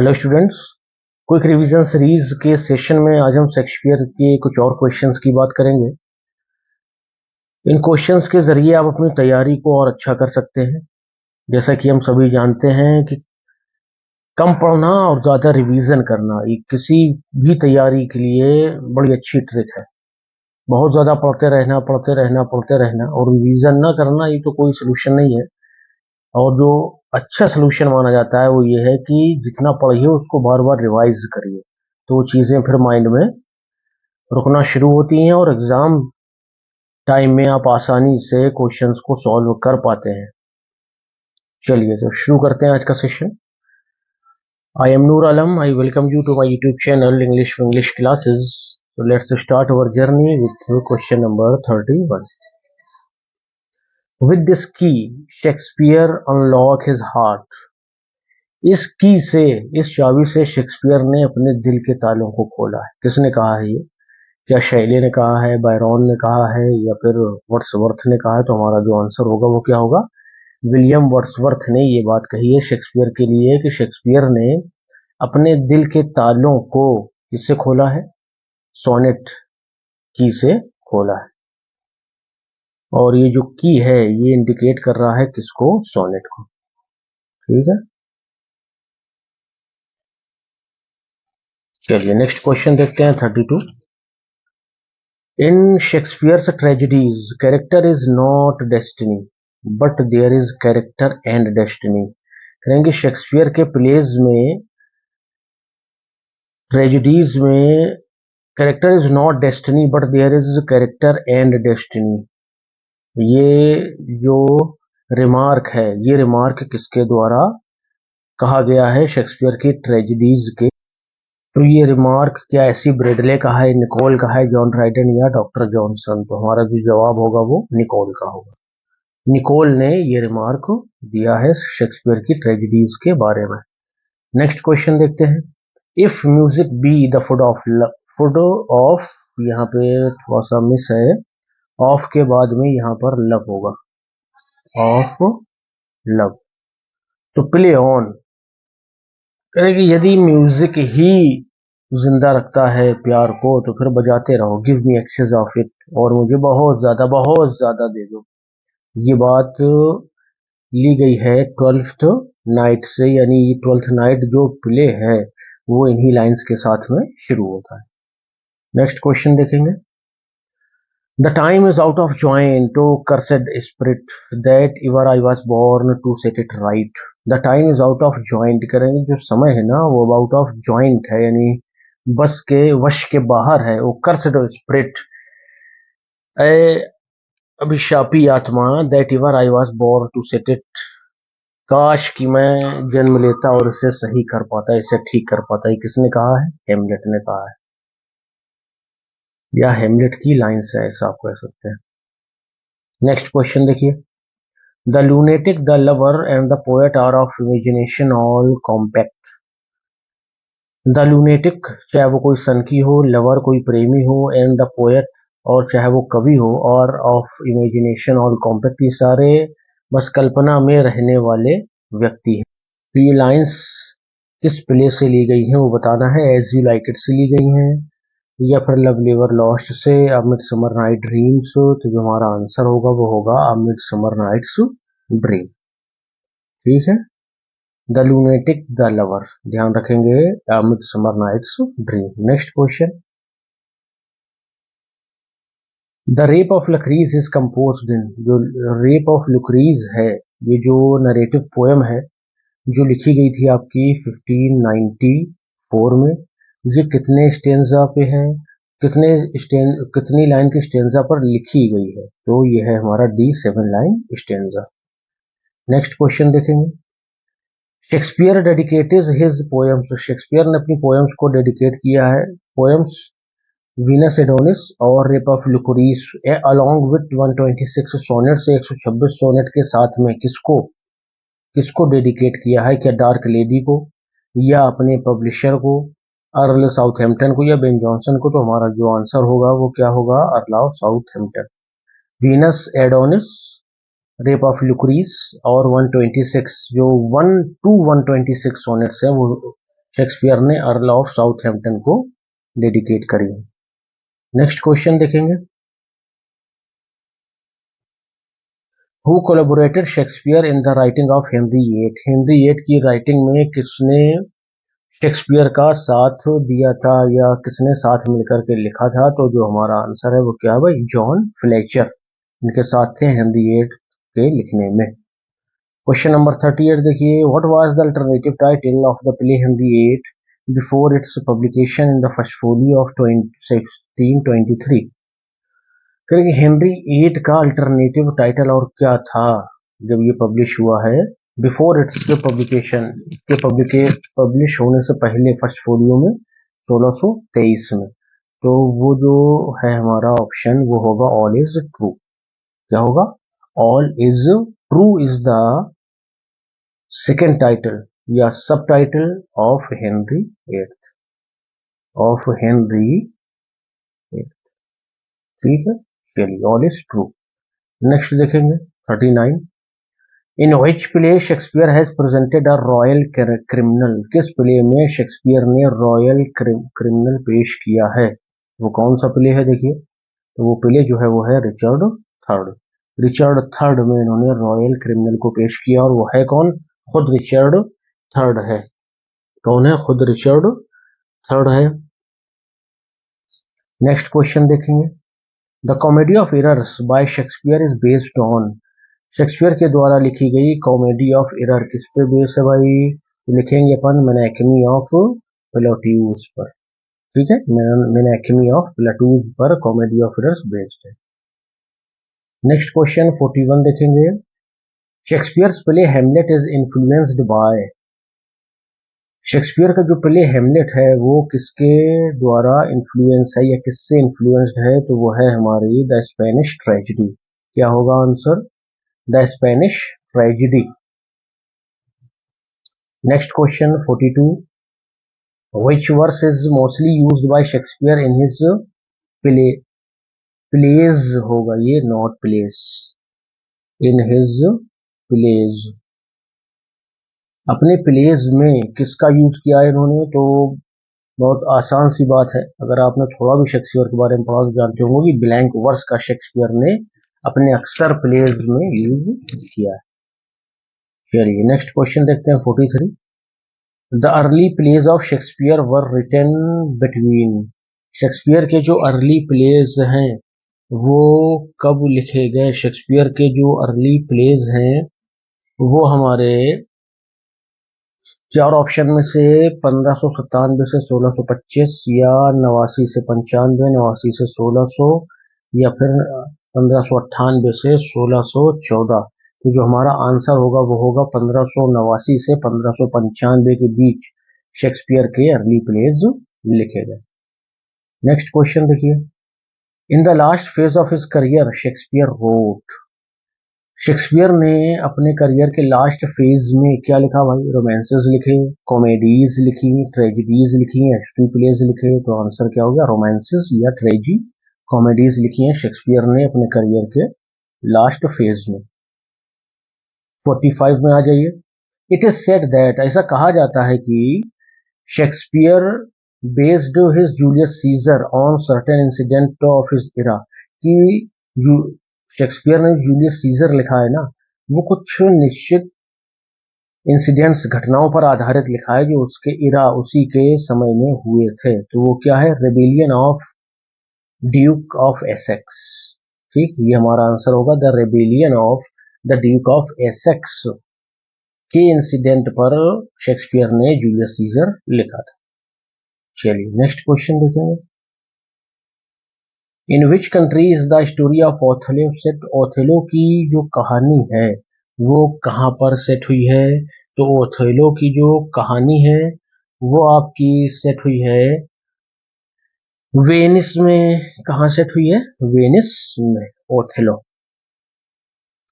Hello students, quick revision series के session में आज हम शेक्सपियर के कुछ और क्वेश्चंस की बात करेंगे। इन क्वेश्चंस के जरिए आप अपनी तैयारी को और अच्छा कर सकते हैं। जैसा कि हम सभी जानते हैं कि कम पढ़ना और ज़्यादा रिवीजन करना ये किसी भी तैयारी के लिए बड़ी अच्छी ट्रिक है। बहुत ज़्यादा पढ़ते रहना और रिवीजन ना करना ये तो कोई सोल्यूशन नहीं है। और जो अच्छा सोल्यूशन माना जाता है वो ये है कि जितना पढ़िए उसको बार बार रिवाइज करिए, तो वो चीज़ें फिर माइंड में रुकना शुरू होती हैं और एग्ज़ाम टाइम में आप आसानी से क्वेश्चंस को सॉल्व कर पाते हैं। चलिए तो शुरू करते हैं आज का session. I am Noor Alam, I welcome you to my YouTube channel English classes. So let's start our journey with question number 31. With this key, Shakespeare unlock his heart. इस की से, इस चाबी से शेक्सपियर ने अपने दिल के तालों को खोला है। किसने कहा है ये? क्या शैली ने कहा है, बायरॉन ने कहा है, या फिर वर्ड्सवर्थ ने कहा है? तो हमारा जो आंसर होगा वो क्या होगा? विलियम वर्ड्सवर्थ ने ये बात कही है शेक्सपियर के लिए कि शेक्सपियर ने अपने दिल के तालों को किससे खोला है? सोनेट की से खोला है। और ये जो की है ये इंडिकेट कर रहा है किसको? सोनेट को। ठीक है, चलिए नेक्स्ट क्वेश्चन देखते हैं 32। In Shakespeare's tragedies, character is not destiny, but there is character and destiny. कहेंगे शेक्सपियर के प्लेज में, ट्रेजिडीज में, character is not destiny but there is character and destiny. ये जो रिमार्क है, ये रिमार्क किसके द्वारा कहा गया है? शेक्सपियर की ट्रेजिडीज के। तो ये रिमार्क क्या एसी ब्रेडले का है, निकोल का है, जॉन ड्राइडन या डॉक्टर जॉनसन? तो हमारा जो जवाब होगा वो निकोल का होगा। निकोल ने ये रिमार्क दिया है शेक्सपियर की ट्रेजिडीज के बारे में। नेक्स्ट क्वेश्चन देखते हैं। If music be the food of, यहाँ पे थोड़ा सा मिस है, ऑफ के बाद में यहाँ पर लव होगा, ऑफ लव। तो प्ले ऑन करेगी, यदि म्यूजिक ही जिंदा रखता है प्यार को तो फिर बजाते रहो, give me access of it, और मुझे बहुत ज्यादा दे दो। ये बात ली गई है 12th नाइट से, यानी 12th नाइट जो प्ले है वो इन्हीं लाइंस के साथ में शुरू होता है। नेक्स्ट क्वेश्चन देखेंगे। The time is out of joint to cursed spirit that ever I was born to set it right. The time is out of joint करेंगे, जो समय है ना वो आउट ऑफ जॉइंट है, यानी बस के वश के बाहर है। वो कर्सेड स्पिरिट, अभिशापी आत्मा, that ever I was born to set it, काश कि मैं जन्म लेता और इसे सही कर पाता, इसे ठीक कर पाता। ये किसने कहा है? हेमलेट ने कहा है, या हेमलेट की लाइंस है, ऐसा आप कह सकते हैं। नेक्स्ट क्वेश्चन देखिए। The lunatic, the lover and the poet are of imagination all compact. The lunatic, चाहे वो कोई सनकी हो, लवर कोई प्रेमी हो, एंड द पोएट, और चाहे वो कवि हो, और ऑफ इमेजिनेशन ऑल कॉम्पैक्ट, ये सारे बस कल्पना में रहने वाले व्यक्ति हैं। तो ये लाइंस किस प्ले से ली गई हैं वो बताना है। एज यू लाइक इट से ली गई हैं, या फिर लव लिवर लॉस्ट से, अ मिडसमर नाइट ड्रीम्स। तो जो हमारा आंसर होगा वो होगा अ मिडसमर नाइट्स ड्रीम। ठीक है, द लूनेटिक, द लवर, ध्यान रखेंगे, a midsummer night's dream. Next question. The rape of Lucrece is composed in, जो रेप ऑफ लुक्रीज है, ये जो नरेटिव पोएम है जो लिखी गई थी आपकी 1594 में, ये कितने स्टेंजा पे है, कितनी लाइन के स्टेंजा पर लिखी गई है? तो ये है हमारा D7 line stanza. Next question देखेंगे। Shakespeare dedicated his poems, Shakespeare ने अपनी पोएम्स को डेडिकेट किया है। पोएम्स वीनस एडोनिस और rape of Lucrece along with 126 sonnet से 126 सोनेट के साथ में किसको डेडिकेट किया है? क्या डार्क लेडी को, या अपने पब्लिशर को, अर्ल साउथहैम्पटन को, या बेन जॉनसन को? तो हमारा जो आंसर होगा वो क्या होगा? Earl of Southampton. Venus Adonis, rape of Lucrece और 126, जो 1 to 126 सोनेट्स है वो शेक्सपियर ने अर्ल ऑफ साउथहैम्पटन को डेडिकेट करी है। नेक्स्ट क्वेश्चन देखेंगे, who collaborated Shakespeare in the writing of Henry Eight. Henry Eight की राइटिंग में किसने शेक्सपियर का साथ दिया था या किसने साथ मिलकर के लिखा था? तो जो हमारा आंसर है वो क्या है भाई, जॉन फ्लेचर इनके साथ थे हेनरी एट के लिखने में। क्वेश्चन नंबर 38 देखिए, what was the alternative title of the play Henry Eight before its publication in the first folio of 1623? करेंगे हेनरी एट का अल्टरनेटिव टाइटल और क्या था जब ये पब्लिश हुआ है, बिफोर इट्स पब्लिकेशन के पब्लिश होने से पहले फर्स्ट फोलियो में 1623 में। तो वो जो है हमारा ऑप्शन वो होगा ऑल इज ट्रू। क्या होगा? All is true is the second title या सब टाइटल ऑफ हेनरी एट, ठीक है। चलिए, ऑल इज ट्रू। नेक्स्ट देखेंगे 39, in which play Shakespeare has presented a royal criminal. किस प्ले में शेक्सपियर ने रॉयल क्रिमिनल पेश किया है? वो कौन सा प्ले है? देखिए, तो वो प्ले जो है वो है रिचर्ड थर्ड। रिचर्ड थर्ड में इन्होंने रॉयल क्रिमिनल को पेश किया और वो है कौन? खुद रिचर्ड थर्ड है। कौन है? खुद रिचर्ड थर्ड है। नेक्स्ट क्वेश्चन देखेंगे, the comedy of errors bye Shakespeare is based on. Shakespeare के द्वारा लिखी गई कॉमेडी ऑफ एरर किस पे बेस है भाई? लिखेंगे अपन मेनाक्मी ऑफ प्लाटूज पर, ठीक है। मेनाक्मी ऑफ प्लाटूज पर कॉमेडी ऑफ एरर्स बेस्ड है। नेक्स्ट क्वेश्चन 41 देखेंगे, Shakespeare's play Hamlet is influenced by. Shakespeare का जो प्ले हेमलेट है वो किसके द्वारा इन्फ्लुएंस है या किससे इन्फ्लुएंस्ड है? तो वो है हमारी द स्पेनिश ट्रेजेडी। क्या होगा answer? The Spanish tragedy. Next question 42, which verse is mostly used by Shakespeare in his plays होगा ये, not place, in his plays. अपने प्लेज में किसका यूज किया है इन्होंने? तो बहुत आसान सी बात है, अगर आपने थोड़ा भी शेक्सपियर के बारे में पढ़ा तो जानते होंगे कि ब्लैंक वर्स का शेक्सपियर ने अपने अक्सर प्लेज में यूज किया है। चलिए नेक्स्ट क्वेश्चन देखते हैं 43, the early plays of Shakespeare were written between. Shakespeare के जो अर्ली प्लेज हैं वो कब लिखे गए? शेक्सपियर के जो अर्ली प्लेज हैं वो हमारे चार ऑप्शन में से 1597 से 1625 या 89 से 95, 89 से 1600 या फिर 1598 से 1614। तो जो हमारा आंसर होगा वो होगा 1589 से 1595 के बीच शेक्सपियर के अर्ली प्लेज लिखे गए। नेक्स्ट क्वेश्चन देखिए, in the last phase of his career Shakespeare wrote. Shakespeare ने अपने करियर के लास्ट फेज में क्या लिखा भाई? रोमांसेस लिखे, कॉमेडीज लिखी, ट्रेजेडीज लिखी, एक्स्ट्री प्लेज लिखे। तो आंसर क्या हो गया? रोमांसेस या ट्रेजी कॉमेडीज लिखी हैं शेक्सपियर ने अपने करियर के लास्ट फेज में। 45 में आ जाइए, इट इज सेड दैट, ऐसा कहा जाता है कि Shakespeare based his Julius Caesar on certain incident of his era, कि शेक्सपियर ने जूलियस सीजर लिखा है ना वो कुछ निश्चित इंसिडेंट्स घटनाओं पर आधारित लिखा है जो उसके इरा उसी के समय में हुए थे। तो वो क्या है? Rebellion of Duke of Essex. ठीक, ये हमारा आंसर होगा the rebellion of the Duke of Essex के इंसिडेंट पर शेक्सपियर ने जूलियस सीजर लिखा था। चलिए नेक्स्ट क्वेश्चन देखेंगे, in which country is the story of Othello set. Othello की जो कहानी है वो कहाँ पर सेट हुई है? तो ओथेलो की जो कहानी है वो आपकी सेट हुई है वेनिस में। कहाँ सेट हुई है? वेनिस में ओथेलो।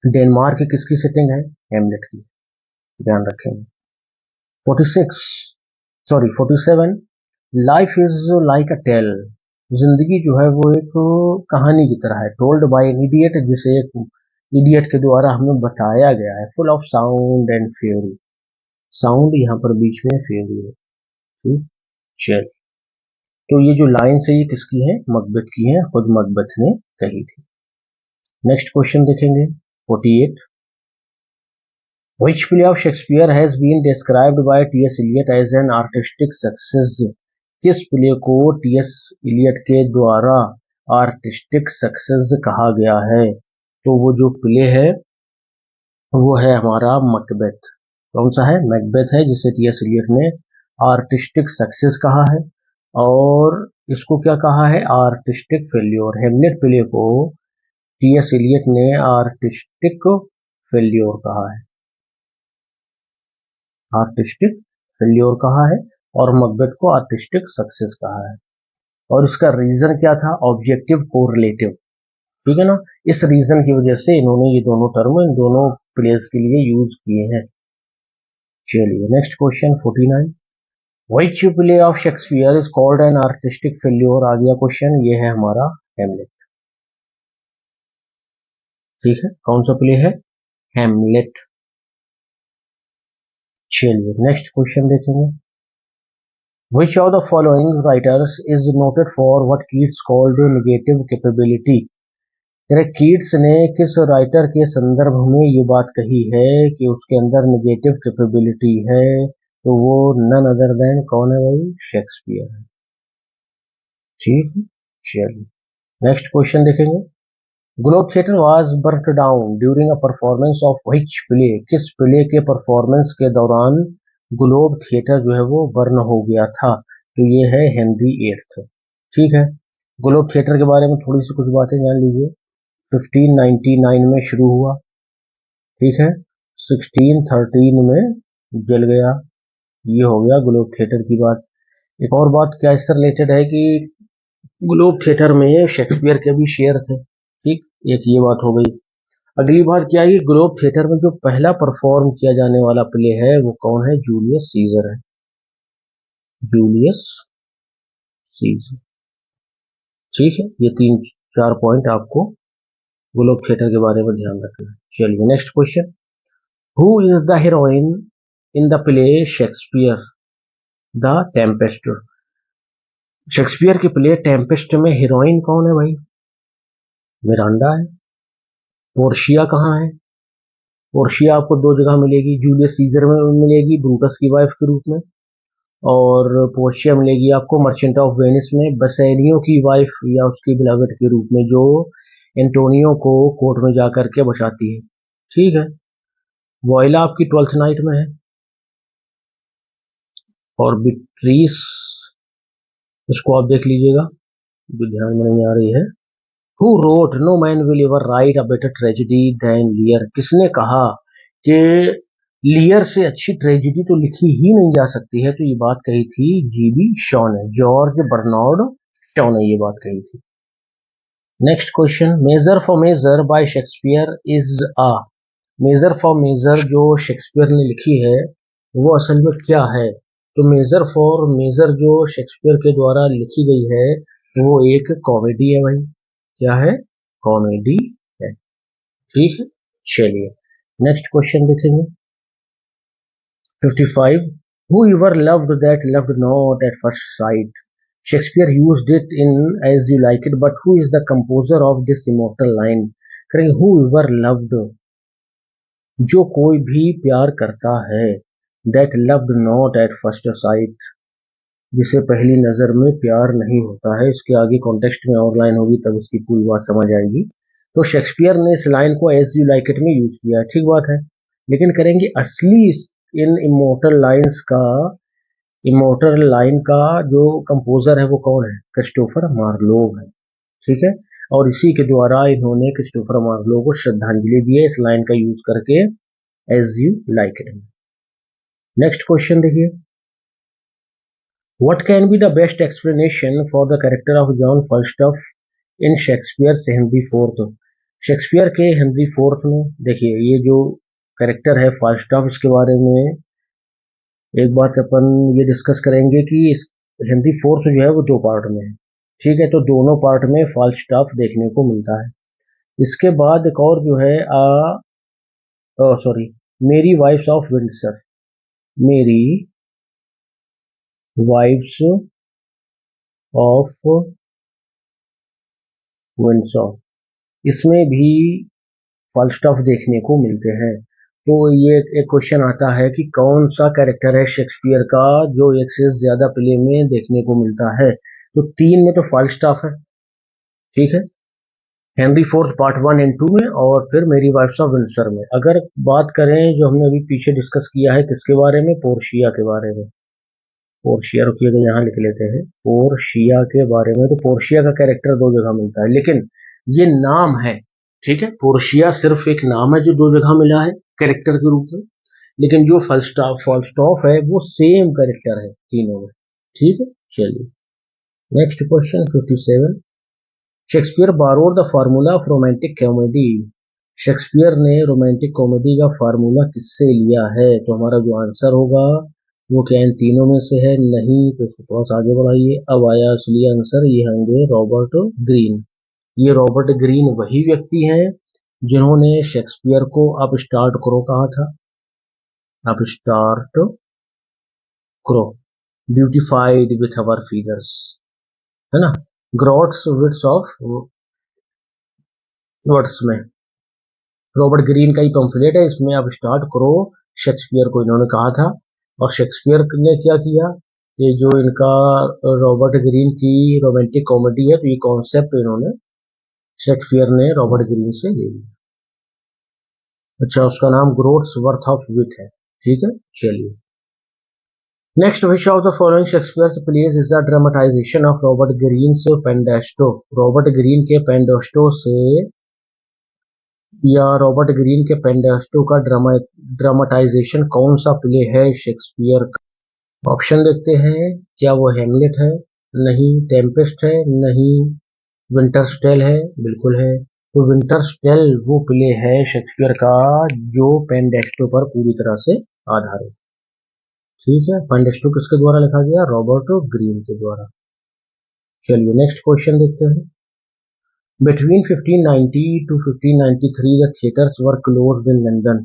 डेनमार्क की किसकी सेटिंग है? हेमलेट की, ध्यान रखेंगे। 47, life is like a tale. जिंदगी जो है वो एक कहानी की तरह है, टोल्ड बाय एन इडियट, जिसे एक इडियट के द्वारा हमें बताया गया है, full of sound and fury. Sound यहाँ पर बीच में, फ्यूरी है। थी। चल, तो ये जो लाइन है ये किसकी है? मकबेथ की है, खुद मकबेथ ने कही थी। नेक्स्ट क्वेश्चन देखेंगे 48। Which play of Shakespeare has been described by T.S. Eliot as an artistic success? किस प्ले को टी.एस. इलियट के द्वारा आर्टिस्टिक सक्सेस कहा गया है? तो वो जो प्ले है वो है हमारा मकबेथ। कौन सा है? मैकबेथ है, जिसे टी.एस. इलियट ने आर्टिस्टिक सक्सेस कहा है। और इसको क्या कहा है? Artistic failure. हेमलेट प्ले को टी.एस. इलियट ने आर्टिस्टिक फेल्योर कहा है, आर्टिस्टिक फेल्योर कहा है, और मकबेथ को आर्टिस्टिक सक्सेस कहा है। और इसका रीजन क्या था? Objective correlative. ठीक है ना, इस रीजन की वजह से इन्होंने ये दोनों टर्म इन दोनों प्लेस के लिए यूज किए हैं। चलिए next question 49। Which play of Shakespeare is called an artistic failure? आ गया क्वेश्चन, ये है हमारा हेमलेट। ठीक है, कौन सा प्ले है? हेमलेट। चलिए नेक्स्ट क्वेश्चन देखेंगे। Which of the following writers is noted for what Keats called negative capability? Keats ने किस राइटर के संदर्भ में ये बात कही है कि उसके अंदर नेगेटिव कैपेबिलिटी है? तो वो नन अदर देन कौन है भाई? शेक्सपियर है। ठीक है, चलिए नेक्स्ट क्वेश्चन देखेंगे। Globe theatre was बर्nt down during a performance of which play? किस प्ले के परफॉर्मेंस के दौरान ग्लोब थिएटर जो है वो बर्न हो गया था? तो ये है हेनरी एट्थ। ठीक है, ग्लोब थिएटर के बारे में थोड़ी सी कुछ बातें जान लीजिए। 1599 में शुरू हुआ, ठीक है, 1613 में जल गया। ये हो गया ग्लोब थिएटर की बात। एक और बात क्या इससे रिलेटेड है कि ग्लोब थिएटर में शेक्सपियर के भी शेयर थे। ठीक, एक ये बात हो गई। अगली बात क्या है? ग्लोब थिएटर में जो पहला परफॉर्म किया जाने वाला प्ले है वो कौन है? जूलियस सीजर है, जूलियस सीजर। ठीक है, ये 3-4 पॉइंट आपको ग्लोब थिएटर के बारे में ध्यान रखना है। चलिए next question. Who is the heroine in the play Shakespeare the Tempest? Shakespeare के प्ले टेम्पेस्ट में हीरोइन कौन है भाई? मिरांडा है। पोर्शिया कहाँ है? पोर्शिया आपको दो जगह मिलेगी, जूलियस सीजर में मिलेगी ब्रूटस की वाइफ के रूप में, और पोर्शिया मिलेगी आपको मर्चेंट ऑफ वेनिस में बसेलियो की वाइफ या उसकी बिलवेड के रूप में, जो एंटोनियो को कोर्ट में जाकर के बचाती है। ठीक है, वॉयला आपकी 12th नाइट में है, और बिट्रीस इसको आप देख लीजिएगा, जो ध्यान में नहीं आ रही है। Who wrote No man will ever write a better tragedy than Lear? किसने कहा कि लियर से अच्छी ट्रेजेडी तो लिखी ही नहीं जा सकती है? तो ये बात कही थी जीबी शॉ ने, जॉर्ज बर्नार्ड शॉ ने ये बात कही थी। Next question. Measure for Measure by Shakespeare is a? Measure for Measure जो शेक्सपियर ने लिखी है वो असल में क्या है? तो मेजर फॉर मेजर जो शेक्सपियर के द्वारा लिखी गई है वो एक कॉमेडी है भाई। क्या है? कॉमेडी है। ठीक है, चलिए नेक्स्ट क्वेश्चन देखेंगे 55। Who ever loved that loved not at first sight? Shakespeare used it in As You Like It, but who is the composer of this immortal line? करेंगे who ever loved, जो कोई भी प्यार करता है, that loved not at first sight, जिसे पहली नजर में प्यार नहीं होता है। इसके आगे कॉन्टेक्स्ट में और लाइन होगी तब इसकी पूरी बात समझ आएगी। तो शेक्सपियर ने इस लाइन को एज यू लाइक इट में यूज किया है, ठीक बात है, लेकिन करेंगे असली इन इमोर्टल लाइन का जो कंपोजर है वो कौन है? क्रिस्टोफर मार्लोव है। ठीक है, और इसी के द्वारा इन्होंने क्रिस्टोफर मार्लोव को श्रद्धांजलि दी है इस लाइन का यूज करके as you like it. Next question देखिए। What can be the best explanation for the character of John Falstaff in Shakespeare's Henry IV? Shakespeare के हेनरी फोर्थ में देखिए ये जो कैरेक्टर है फाल्स्टाफ, इसके बारे में एक बात अपन ये डिस्कस करेंगे कि इस हेनरी फोर्थ जो है वो 2 पार्ट में है। ठीक है, तो दोनों पार्ट में फाल्स्टाफ देखने को मिलता है। इसके बाद एक और जो है सॉरी, मेरी वाइफ्स ऑफ विंडसर, मेरी वाइफ्स ऑफ विंडसर, इसमें भी फॉल्स्टाफ देखने को मिलते हैं। तो ये एक क्वेश्चन आता है कि कौन सा कैरेक्टर है शेक्सपियर का जो एक से ज्यादा प्ले में देखने को मिलता है। तो 3 में तो फॉल्स्टाफ है, ठीक है, हेनरी फोर्थ पार्ट 1 एंड 2 में, और फिर मेरी वाइफ्स ऑफ विंडसर में। अगर बात करें जो हमने अभी पीछे डिस्कस किया है किसके बारे में, पोर्शिया के बारे में, पोर्शिया, रुकिएगा यहाँ लिख लेते हैं, पोर्शिया के बारे में। तो पोर्शिया का कैरेक्टर 2 जगह मिलता है, लेकिन ये नाम है, ठीक है, पोर्शिया सिर्फ एक नाम है जो 2 जगह मिला है कैरेक्टर के रूप में, लेकिन जो फॉल्स्टाफ है वो सेम कैरेक्टर है तीनों में, ठीक है। चलिए next question 57, Shakespeare borrowed the formula of romantic comedy, Shakespeare ने रोमांटिक कॉमेडी का फार्मूला किससे लिया है। तो हमारा जो आंसर होगा वो क्या इन तीनों में से है, नहीं, तो इसको थोड़ा सा आगे बढ़ाइए। अब आया असली आंसर, ये होंगे रॉबर्ट ग्रीन। ये रॉबर्ट ग्रीन वही व्यक्ति हैं जिन्होंने शेक्सपियर को अब स्टार्ट करो कहा था, अब स्टार्ट करो, ब्यूटिफाइड विथ अवर फिगर्स, है ना, ग्रॉट्स विट्स ऑफ वर्ड्स में रॉबर्ट ग्रीन का ही पम्फलेट है, इसमें अब स्टार्ट करो शेक्सपियर को इन्होंने कहा था। और शेक्सपियर ने क्या किया, ये जो इनका रॉबर्ट ग्रीन की रोमांटिक कॉमेडी है, तो ये कॉन्सेप्ट इन्होंने शेक्सपियर ने रॉबर्ट ग्रीन से ले लिया। अच्छा, उसका नाम ग्रोथ्स वर्थ ऑफ विट है, ठीक है। चलिए next, which of the following Shakespeare plays is the dramatization of Robert Greene Pandosto, Robert Greene के पेंडेस्टो से या रॉबर्ट ग्रीन के पेंडेस्टो का ड्रामेटाइजेशन कौन सा प्ले है शेक्सपियर का। ऑप्शन देखते हैं, क्या वो हेमलेट है, नहीं, टेम्पेस्ट है, नहीं, विंटरस्टेल है, बिल्कुल है। तो विंटरस्टेल वो प्ले है शेक्सपियर का जो पेंडेस्टो पर पूरी तरह से आधारित, ठीक है। पेंडेस्टो किसके द्वारा लिखा गया, रॉबर्ट ग्रीन के द्वारा। चलिए नेक्स्ट क्वेश्चन देखते हैं, between 1590 to 1593 the theatres were closed in London,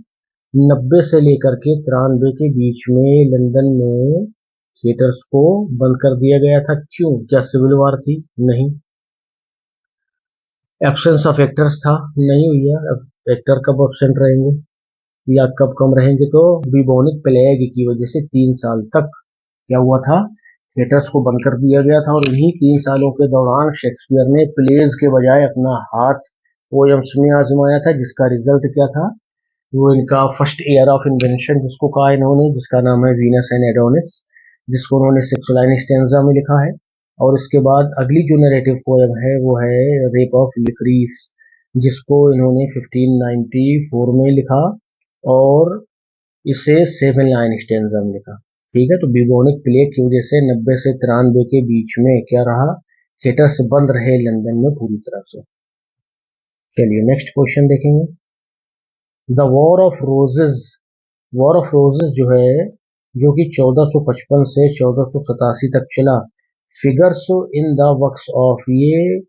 90 से लेकर के 93 के बीच में लंदन में थिएटर्स को बंद कर दिया गया था, क्यों, क्या सिविल वॉर थी, नहीं, एब्सेंस ऑफ एक्टर्स था, नहीं भैया, एक्टर कब एब्सेंट रहेंगे या कब कम रहेंगे, तो बिबोनिक प्लेग की वजह से 3 साल तक क्या हुआ था, थिएटर्स को बंद कर दिया गया था। और इन्हीं 3 सालों के दौरान शेक्सपियर ने प्लेज के बजाय अपना हाथ पोएम्स में आजमाया था, जिसका रिजल्ट क्या था, वो इनका फर्स्ट ईयर ऑफ इन्वेंशन जिसको कहा इन्होंने, जिसका नाम है वीनस एंड एडोनिस, जिसको उन्होंने 6 लाइन स्टेंजा में लिखा है। और इसके बाद अगली जो नरेटिव पोएम है वो है रेप ऑफ लिक्रीस, जिसको इन्होंने 1594 में लिखा और इसे 7 लाइन स्टेंजा में लिखा, ठीक है। तो बिबोनिक प्लेग की वजह से 90 से 93 के बीच में क्या रहा, थिएटर्स बंद रहे लंदन में पूरी तरह से। चलिए नेक्स्ट क्वेश्चन देखेंगे, the war of roses, war of roses जो है, जो कि 1455 से 1487 तक चला, figures in the works of, ये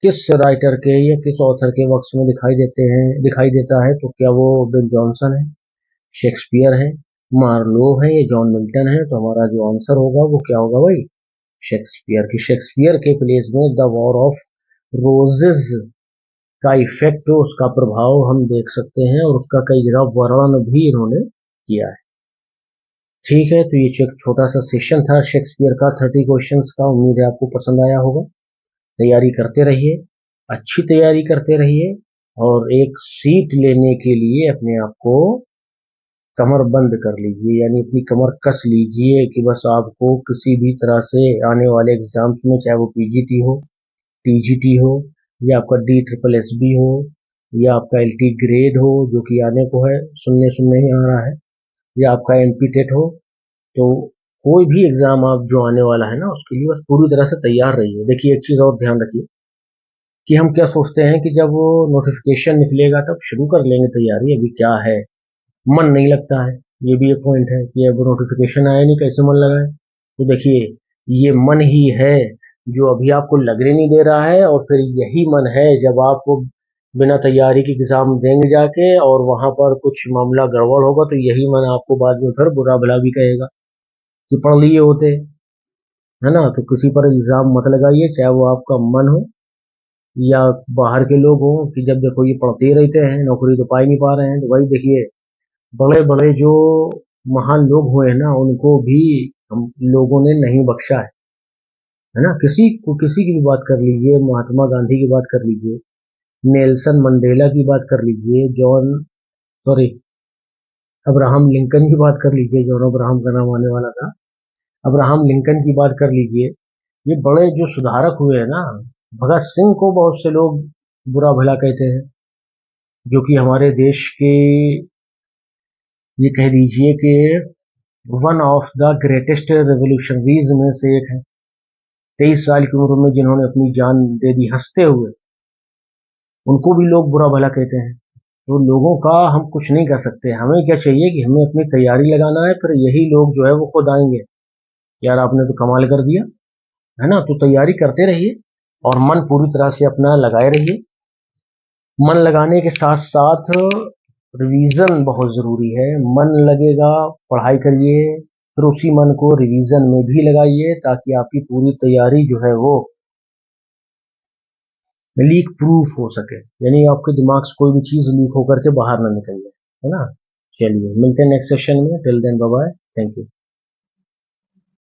किस राइटर के या किस ऑथर के वर्क्स में दिखाई देता है। तो क्या वो बेन जॉनसन है, शेक्सपियर है, मार्लो है, या जॉन मिल्टन है। तो हमारा जो आंसर होगा वो क्या होगा भाई, शेक्सपियर की। शेक्सपियर के प्लेस में द वॉर ऑफ रोजेज का इफेक्ट, उसका प्रभाव हम देख सकते हैं और उसका कई जगह वर्णन भी इन्होंने किया है, ठीक है। तो ये एक छोटा सा सेशन था शेक्सपियर का 30 क्वेश्चंस का, उम्मीद है आपको पसंद आया होगा। तैयारी करते रहिए, अच्छी तैयारी करते रहिए, और एक सीट लेने के लिए अपने आप को कमर बंद कर लीजिए, यानी अपनी कमर कस लीजिए कि बस आपको किसी भी तरह से आने वाले एग्जाम्स में, चाहे वो पीजीटी हो, टीजीटी हो, या आपका DSSS हो, या आपका LT ग्रेड हो जो कि आने को है, सुनने में आ रहा है, या आपका MP टेट हो, तो कोई भी एग्जाम आप जो आने वाला है ना, उसके लिए बस पूरी तरह से तैयार रहिए। देखिए एक चीज और ध्यान रखिए कि हम क्या सोचते हैं कि जब वो नोटिफिकेशन निकलेगा तब शुरू कर लेंगे तैयारी, अभी क्या है, मन नहीं लगता है, ये भी एक पॉइंट है कि अब नोटिफिकेशन आया नहीं, कैसे मन लगाए। तो देखिए ये मन ही है जो अभी आपको लगने नहीं दे रहा है, और फिर यही मन है जब आप बिना तैयारी के एग्जाम देंगे जाके और वहां पर कुछ मामला गड़बड़ होगा, तो यही मन आपको बाद में फिर बुरा भला भी कहेगा कि पढ़ लिए होते, है ना। तो किसी पर इल्ज़ाम मत लगाइए, चाहे वो आपका मन हो या बाहर के लोग हों, कि जब देखो ये पढ़ते ही रहते हैं, नौकरी तो पा ही नहीं पा रहे हैं। तो वही देखिए, बड़े बड़े जो महान लोग हुए हैं ना, उनको भी हम लोगों ने नहीं बख्शा है ना। किसी को, किसी की भी बात कर लीजिए, महात्मा गांधी की बात कर लीजिए, नेल्सन मंडेला की बात कर लीजिए, जॉन सॉरी अब्राहम लिंकन की बात कर लीजिए, जॉन अब्राहम का नाम आने वाला था, अब्राहम लिंकन की बात कर लीजिए। ये बड़े जो सुधारक हुए हैं ना, भगत सिंह को बहुत से लोग बुरा भला कहते हैं, जो कि हमारे देश के, ये कह दीजिए कि one of the greatest revolutionaries में से एक है। 23 साल की उम्र में जिन्होंने अपनी जान दे दी हंसते हुए, उनको भी लोग बुरा भला कहते हैं। तो लोगों का हम कुछ नहीं कर सकते। हमें क्या चाहिए कि हमें अपनी तैयारी लगाना है, फिर यही लोग जो है वो खुद आएंगे, यार आपने तो कमाल कर दिया, है ना। तो तैयारी करते रहिए और मन पूरी तरह से अपना लगाए रहिए। मन लगाने के साथ साथ रिवीजन बहुत ज़रूरी है। मन लगेगा, पढ़ाई करिए, फिर उसी मन को रिवीजन में भी लगाइए, ताकि आपकी पूरी तैयारी जो है वो लीक प्रूफ हो सके, यानी आपके दिमाग से कोई भी चीज़ लीक होकर के बाहर ना निकल जाए, है ना। चलिए मिलते हैं नेक्स्ट सेशन में, till then bye bye, thank you.